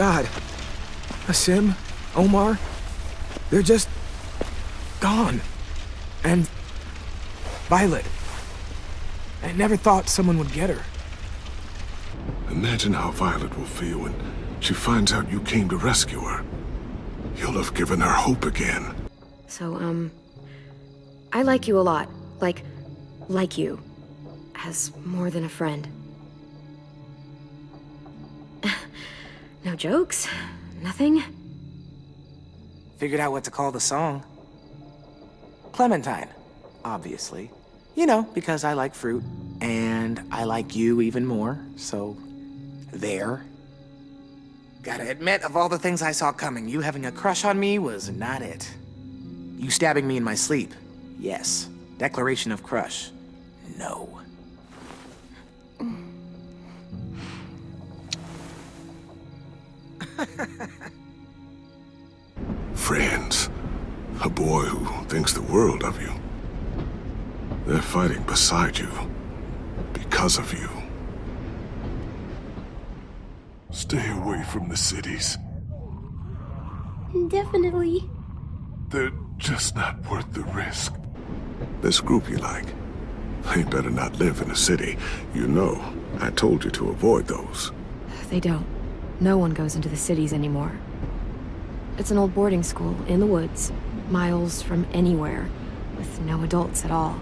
God. Asim, Omar, they're just gone. And Violet. I never thought someone would get her. Imagine how Violet will feel when she finds out you came to rescue her. You'll have given her hope again. So, I like you a lot. Like you. As more than a friend. No jokes? Nothing? Figured out what to call the song. Clementine, obviously. You know, because I like fruit, and I like you even more, so... there. Gotta admit, of all the things I saw coming, you having a crush on me was not it. You stabbing me in my sleep, yes. Declaration of crush, no. Friends. A boy who thinks the world of you. They're fighting beside you. Because of you. Stay away from the cities. Definitely. They're just not worth the risk. This group you like, they better not live in a city. You know, I told you to avoid those. They don't. No one goes into the cities anymore. It's an old boarding school in the woods, miles from anywhere, with no adults at all.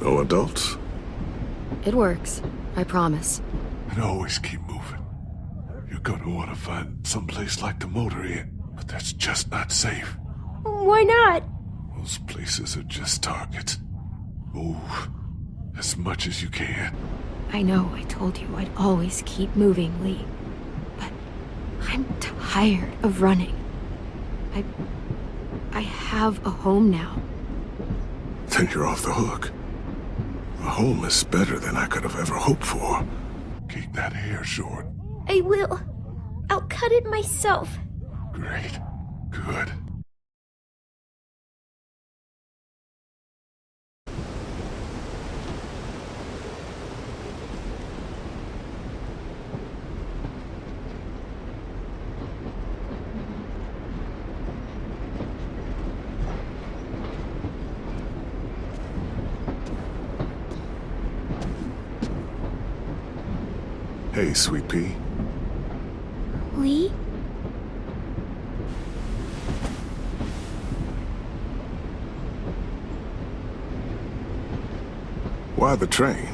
No adults? It works, I promise. And always keep moving. You're gonna want to find someplace like the motor inn, but that's just not safe. Why not? Those places are just targets. Move as much as you can. I know I told you I'd always keep moving, Lee. But I'm tired of running. I have a home now. Then you're off the hook. A home is better than I could have ever hoped for. Keep that hair short. I will. I'll cut it myself. Great. Good. Hey, Sweet Pea. Lee? Why the train?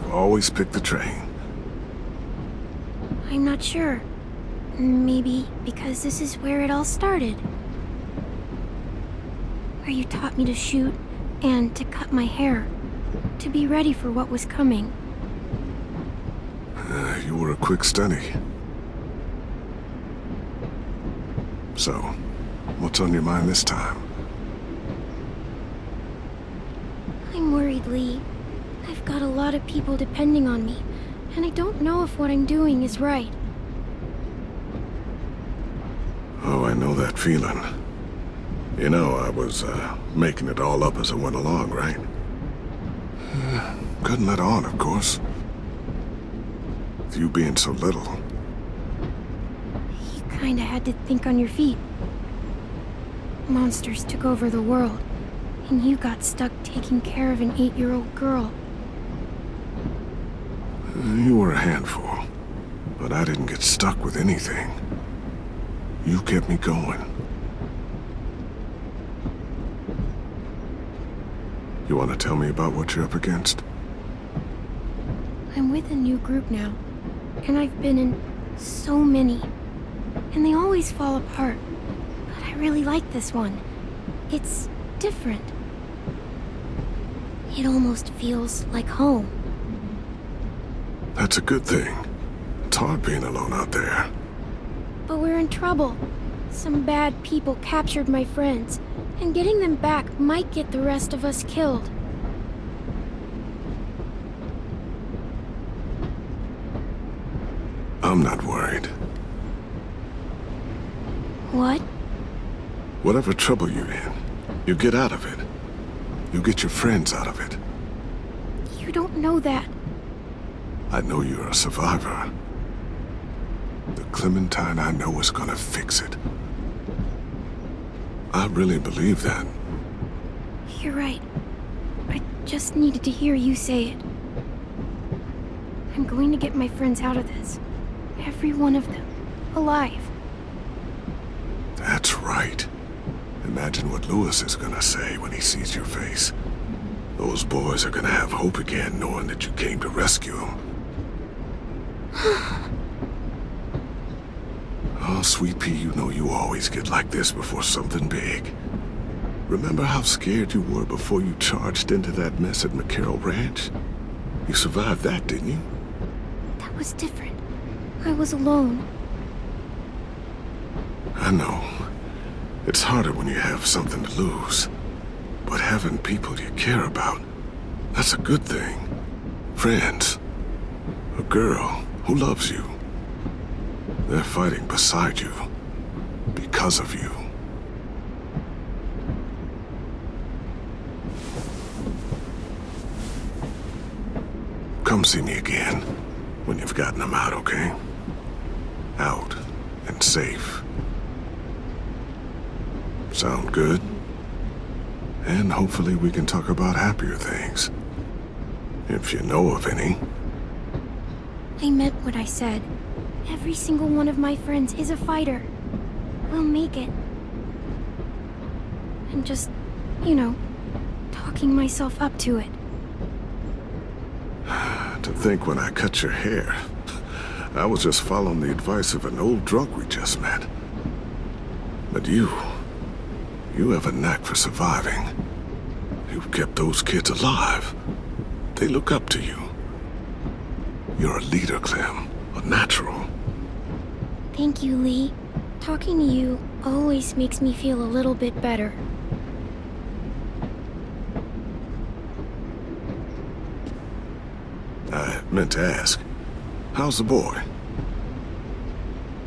You always pick the train. I'm not sure. Maybe because this is where it all started. Where you taught me to shoot and to cut my hair. To be ready for what was coming. You were a quick study. So, what's on your mind this time? I'm worried, Lee. I've got a lot of people depending on me, and I don't know if what I'm doing is right. Oh, I know that feeling. You know, I was, making it all up as I went along, right? Couldn't let on, of course. With you being so little. You kinda had to think on your feet. Monsters took over the world, and you got stuck taking care of an 8-year-old girl. You were a handful, but I didn't get stuck with anything. You kept me going. You want to tell me about what you're up against? I'm with a new group now, and I've been in so many, and they always fall apart. But I really like this one. It's different. It almost feels like home. That's a good thing. It's hard being alone out there. But we're in trouble. Some bad people captured my friends, and getting them back might get the rest of us killed. I'm not worried. What? Whatever trouble you're in, you get out of it. You get your friends out of it. You don't know that. I know you're a survivor. The Clementine I know is gonna fix it. I really believe that. You're right. I just needed to hear you say it. I'm going to get my friends out of this. Every one of them. Alive. That's right. Imagine what Lewis is gonna say when he sees your face. Those boys are gonna have hope again, knowing that you came to rescue them. Oh, Sweet Pea, you know you always get like this before something big. Remember how scared you were before you charged into that mess at McCarroll Ranch? You survived that, didn't you? That was different. I was alone. I know. It's harder when you have something to lose. But having people you care about, that's a good thing. Friends. A girl who loves you. They're fighting beside you. Because of you. Come see me again when you've gotten them out, okay? Out and safe. Sound good? And hopefully we can talk about happier things. If you know of any. I meant what I said. Every single one of my friends is a fighter. We'll make it. I'm just, talking myself up to it. To think when I cut your hair, I was just following the advice of an old drunk we just met. But you have a knack for surviving. You've kept those kids alive. They look up to you. You're a leader, Clem. A natural. Thank you, Lee. Talking to you always makes me feel a little bit better. I meant to ask, how's the boy?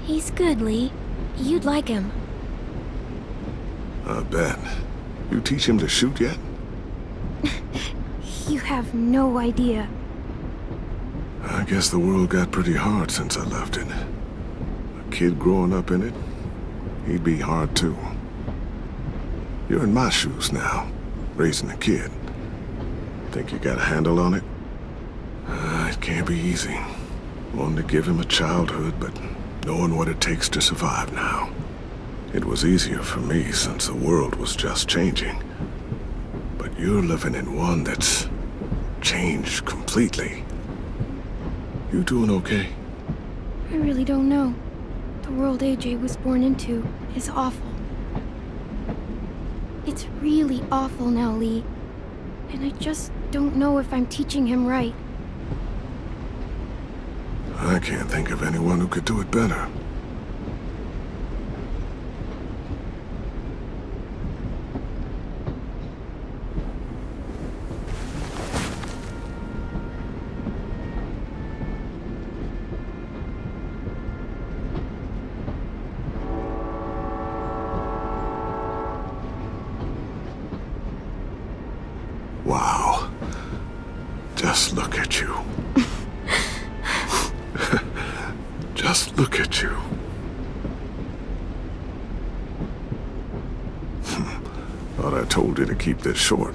He's good, Lee. You'd like him. I bet. You teach him to shoot yet? You have no idea. I guess the world got pretty hard since I left it. A kid growing up in it, he'd be hard too. You're in my shoes now, raising a kid. Think you got a handle on it? It can't be easy. Wanting to give him a childhood, but knowing what it takes to survive now. It was easier for me since the world was just changing. But you're living in one that's changed completely. You doing okay? I really don't know. The world AJ was born into is awful. It's really awful now, Lee. And I just don't know if I'm teaching him right. I can't think of anyone who could do it better. Wow. Just look at you. Just look at you. Thought I told you to keep this short.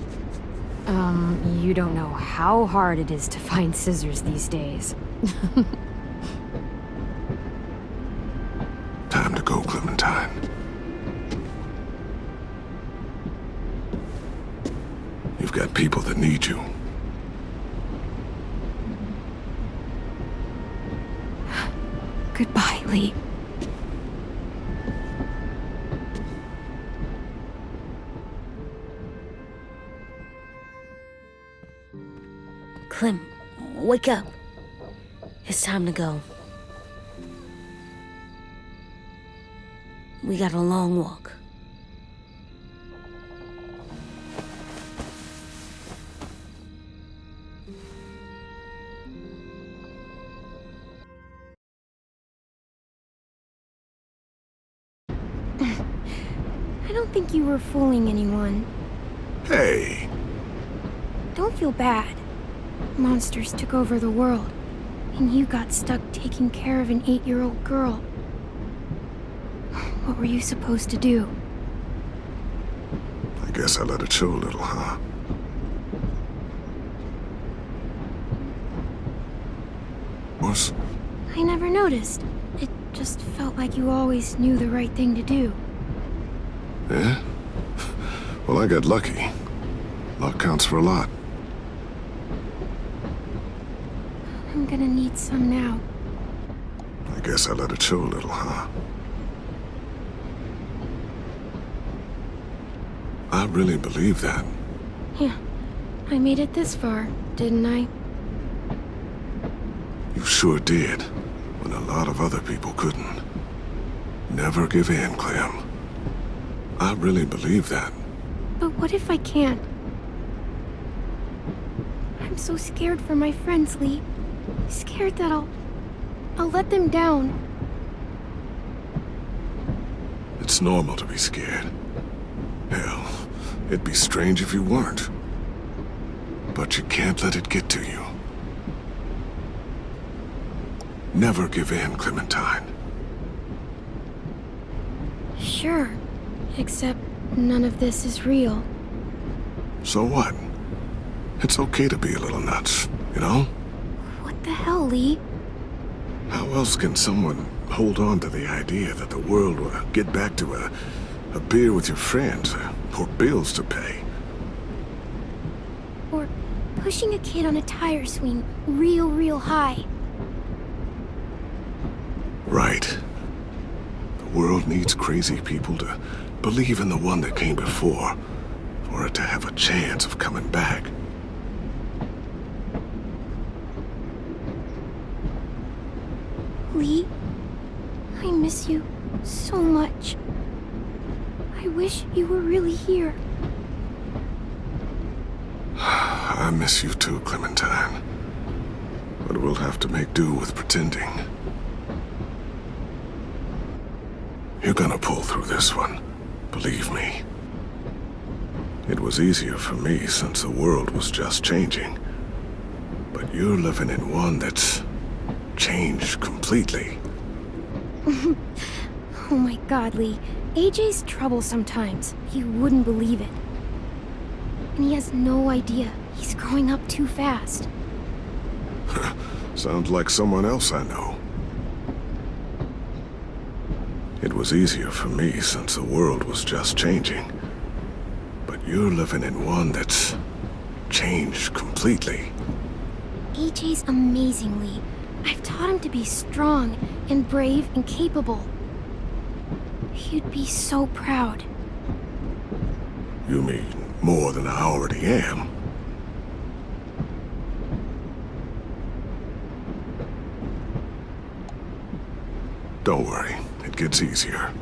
You don't know how hard it is to find scissors these days. Time to go, Clementine. You've got people that need you. Goodbye, Lee. Clem, wake up. It's time to go. We got a long walk. I don't think you were fooling anyone. Hey, Don't feel bad. Monsters took over the world. And you got stuck taking care of an 8-year-old girl. What were you supposed to do? I guess I let it show a little, huh? Was? I never noticed. It just felt like you always knew the right thing to do. Yeah? Well, I got lucky. Luck counts for a lot. I'm gonna need some now. I guess I let it show a little, huh? I really believe that. Yeah, I made it this far, didn't I? You sure did, when a lot of other people couldn't. Never give in, Clem. I really believe that. But what if I can't? I'm so scared for my friends, Lee. Scared that I'll let them down. It's normal to be scared. Hell, it'd be strange if you weren't. But you can't let it get to you. Never give in, Clementine. Sure, except none of this is real. So what? It's okay to be a little nuts, you know? What the hell, Lee? How else can someone hold on to the idea that the world will get back to a beer with your friends, or bills to pay? Or pushing a kid on a tire swing real high. Right. The world needs crazy people to believe in the one that came before, for it to have a chance of coming back. Lee, I miss you so much. I wish you were really here. I miss you too, Clementine. But we'll have to make do with pretending. You're gonna pull through this one, believe me. It was easier for me since the world was just changing. But you're living in one that's changed completely. Oh my God, Lee. AJ's trouble sometimes. You wouldn't believe it. And he has no idea. He's growing up too fast. Sounds like someone else I know. It was easier for me since the world was just changing. But you're living in one that's changed completely. AJ's amazing, Lee. I've taught him to be strong and brave and capable. He'd be so proud. You mean more than I already am? Don't worry, it gets easier.